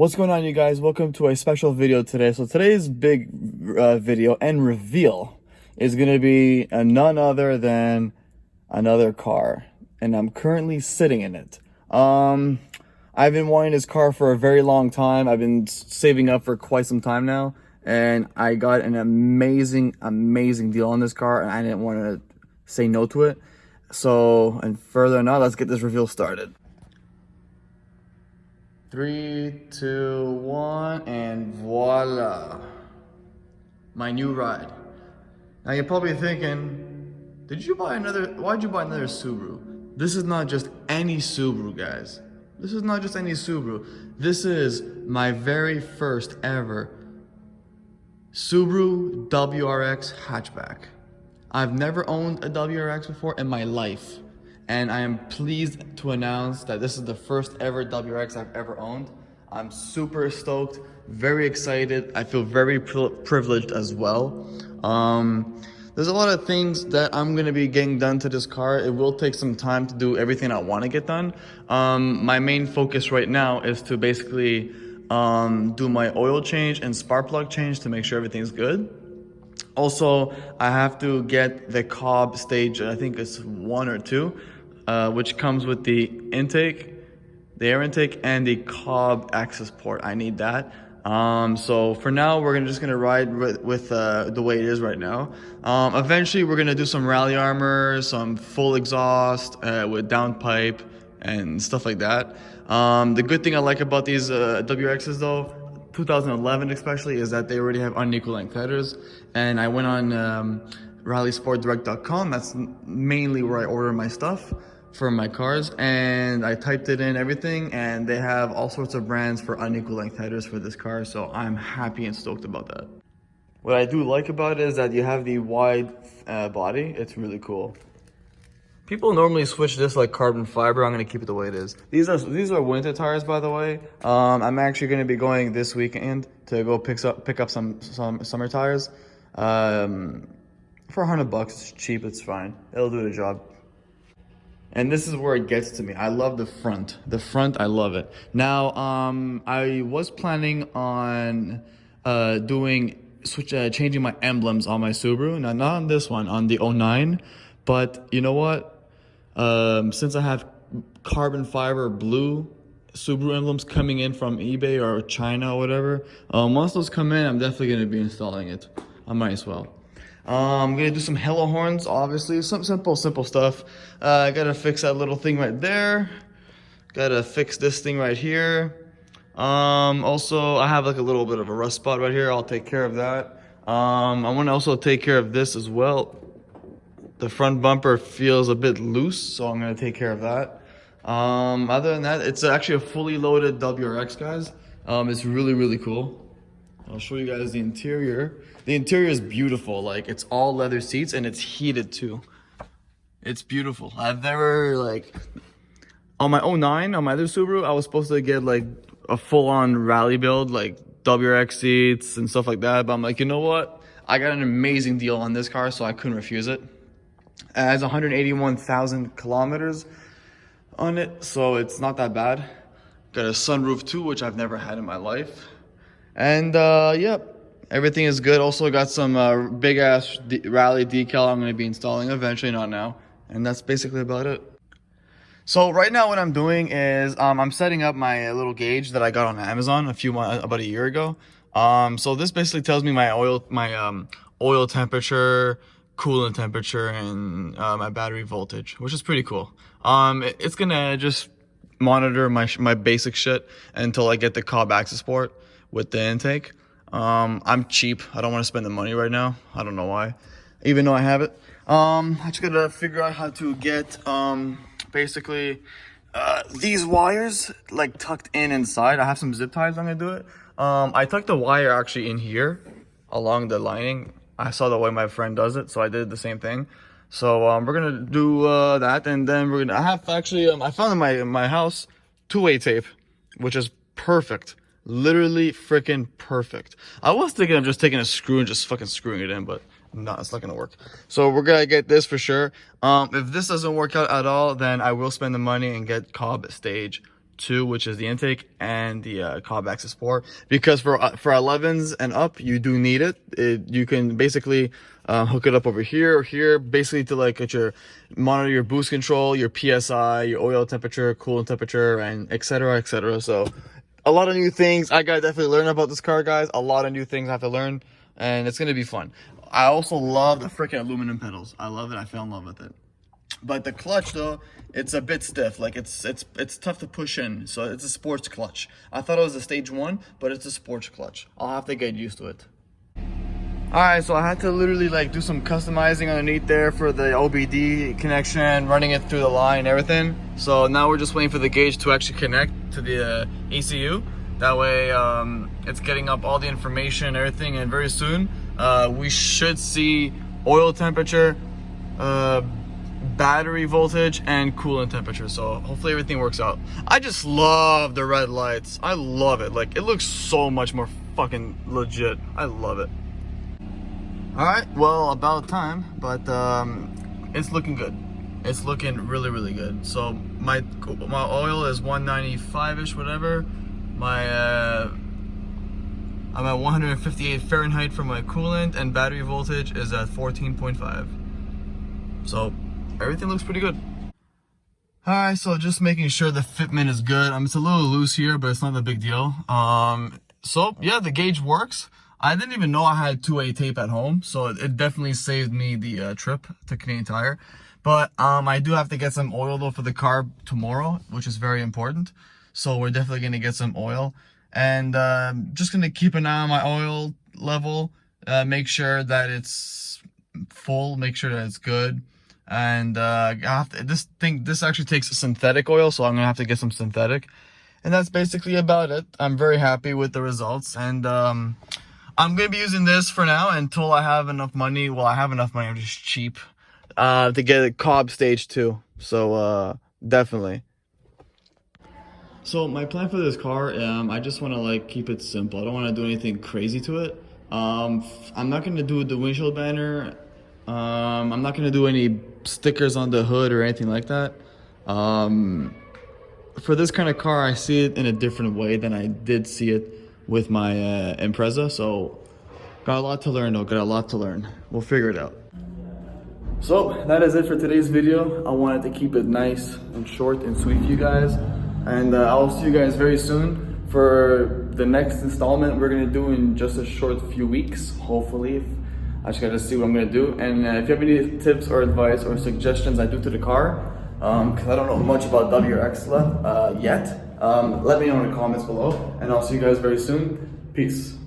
What's going on, you guys? Welcome to a special video today. So today's big video and reveal is going to be none other than another car, and I'm currently sitting in it. I've been wanting this car for a very long time. I've been saving up for quite some time now, and I got an amazing deal on this car, and I didn't want to say no to it. So, and further now, let's get this reveal started. 3, 2, 1, and voila. My new ride. Now you're probably thinking, why'd you buy another Subaru? This is not just any Subaru, guys. This is not just any Subaru. This is my very first ever Subaru Wrx Hatchback. I've never owned a WRX before in my life. And I am pleased to announce that this is the first ever WRX I've ever owned. I'm super stoked, very excited. I feel very privileged as well. There's a lot of things that I'm gonna be getting done to this car. It will take some time to do everything I wanna get done. My main focus right now is to basically do my oil change and spark plug change to make sure everything's good. Also, I have to get the Cobb stage, I think it's 1 or 2, which comes with the intake, the air intake, and the Cobb access port. I need that. So for now, we're just gonna ride with the way it is right now. Eventually, we're gonna do some rally armor, some full exhaust with downpipe and stuff like that. The good thing I like about these WRXs though, 2011 especially, is that they already have unequal length headers. And I went on rallysportdirect.com. That's mainly where I order my stuff for my cars, and I typed it in everything, and they have all sorts of brands for unequal length headers for this car, so I'm happy and stoked about that. What I do like about it is that you have the wide body. It's really cool. People normally switch this like carbon fiber. I'm gonna keep it the way it is. These are winter tires, by the way. I'm actually gonna be going this weekend to go pick up some summer tires. For $100, it's cheap. It's fine. It'll do the job. And this is where it gets to me. I love the front. The front, I love it. Now, I was planning on changing my emblems on my Subaru. Now, not on this one, on the 09. But you know what? Since I have carbon fiber blue Subaru emblems coming in from eBay or China or whatever, once those come in, I'm definitely going to be installing it. I might as well. I'm gonna do some hello horns, obviously, some simple stuff. I gotta fix that little thing right there. Gotta fix this thing right here. Also, I have like a little bit of a rust spot right here. I'll take care of that. I want to also take care of this as well. The front bumper feels a bit loose, so I'm gonna take care of that. Other than that, it's actually a fully loaded WRX, guys. It's really cool. I'll show you guys the interior. The interior is beautiful. Like, it's all leather seats and it's heated too. It's beautiful. I've never, like, on my 09, on my other Subaru, I was supposed to get like a full-on rally build, like WRX seats and stuff like that. But I'm like, you know what? I got an amazing deal on this car, so I couldn't refuse it. It has 181,000 kilometers on it, so it's not that bad. Got a sunroof too, which I've never had in my life. And yep, everything is good. Also got some big ass rally decal I'm going to be installing eventually, not now. And that's basically about it. So right now what I'm doing is I'm setting up my little gauge that I got on Amazon about a year ago. So this basically tells me my oil temperature, coolant temperature, and my battery voltage, which is pretty cool. It's gonna just monitor my basic shit until I get the Cobb access port with the intake. I'm cheap. I don't want to spend the money right now. I don't know why, even though I have it. I just gotta figure out how to get basically these wires like tucked inside. I have some zip ties. I'm gonna do it. I tucked the wire actually in here along the lining. I saw the way my friend does it, so I did the same thing. So we're gonna do that, and then I have actually I found in my house 2-way tape, which is perfect. Literally freaking perfect. I was thinking of just taking a screw and just fucking screwing it in, but no, it's not gonna work. So we're gonna get this for sure. If this doesn't work out at all, then I will spend the money and get Cobb stage 2, which is the intake, and the cob axis port. Because for 11s and up, you do need it. You can basically hook it up over here or here, basically to like monitor your boost control, your PSI, your oil temperature, coolant temperature, and etc. etc. So a lot of new things. I gotta definitely learn about this car, guys. A lot of new things I have to learn, and it's gonna be fun. I also love the freaking aluminum pedals. I love it. I fell in love with it. But the clutch though, it's a bit stiff. Like it's tough to push in. So it's a sports clutch. I thought it was a stage 1, but it's a sports clutch. I'll have to get used to it. Alright, so I had to literally like do some customizing underneath there for the OBD connection, running it through the line and everything. So now we're just waiting for the gauge to actually connect to the ECU. That way it's getting up all the information and everything, and very soon we should see oil temperature, battery voltage, and coolant temperature. So hopefully everything works out. I just love the red lights. I love it. Like, it looks so much more fucking legit. I love it. All right, well, about time, but it's looking good. It's looking really, really good. So my oil is 195-ish, whatever. I'm at 158 Fahrenheit for my coolant, and battery voltage is at 14.5. So everything looks pretty good. Alright, so just making sure the fitment is good. It's a little loose here, but it's not a big deal. So yeah, the gauge works. I didn't even know I had 2A tape at home, so it definitely saved me the trip to Canadian Tire. But I do have to get some oil though for the car tomorrow, which is very important. So we're definitely gonna get some oil, and just gonna keep an eye on my oil level, make sure that it's full, make sure that it's good. And this actually takes synthetic oil, so I'm gonna have to get some synthetic. And that's basically about it. I'm very happy with the results, and I'm gonna be using this for now until I have enough money. Well, I have enough money, I'm just cheap to get a cob stage 2. So definitely. So my plan for this car, I just want to like keep it simple. I don't want to do anything crazy to it. I'm not going to do the windshield banner. I'm not going to do any stickers on the hood or anything like that. For this kind of car, I see it in a different way than I did see it with my Impreza. So got a lot to learn though, got a lot to learn. We'll figure it out. So that is it for today's video. I wanted to keep it nice and short and sweet for you guys. And I'll see you guys very soon for the next installment we're going to do in just a short few weeks, hopefully. I just got to see what I'm going to do. And if you have any tips or advice or suggestions I do to the car, because I don't know much about WRX yet, let me know in the comments below. And I'll see you guys very soon. Peace.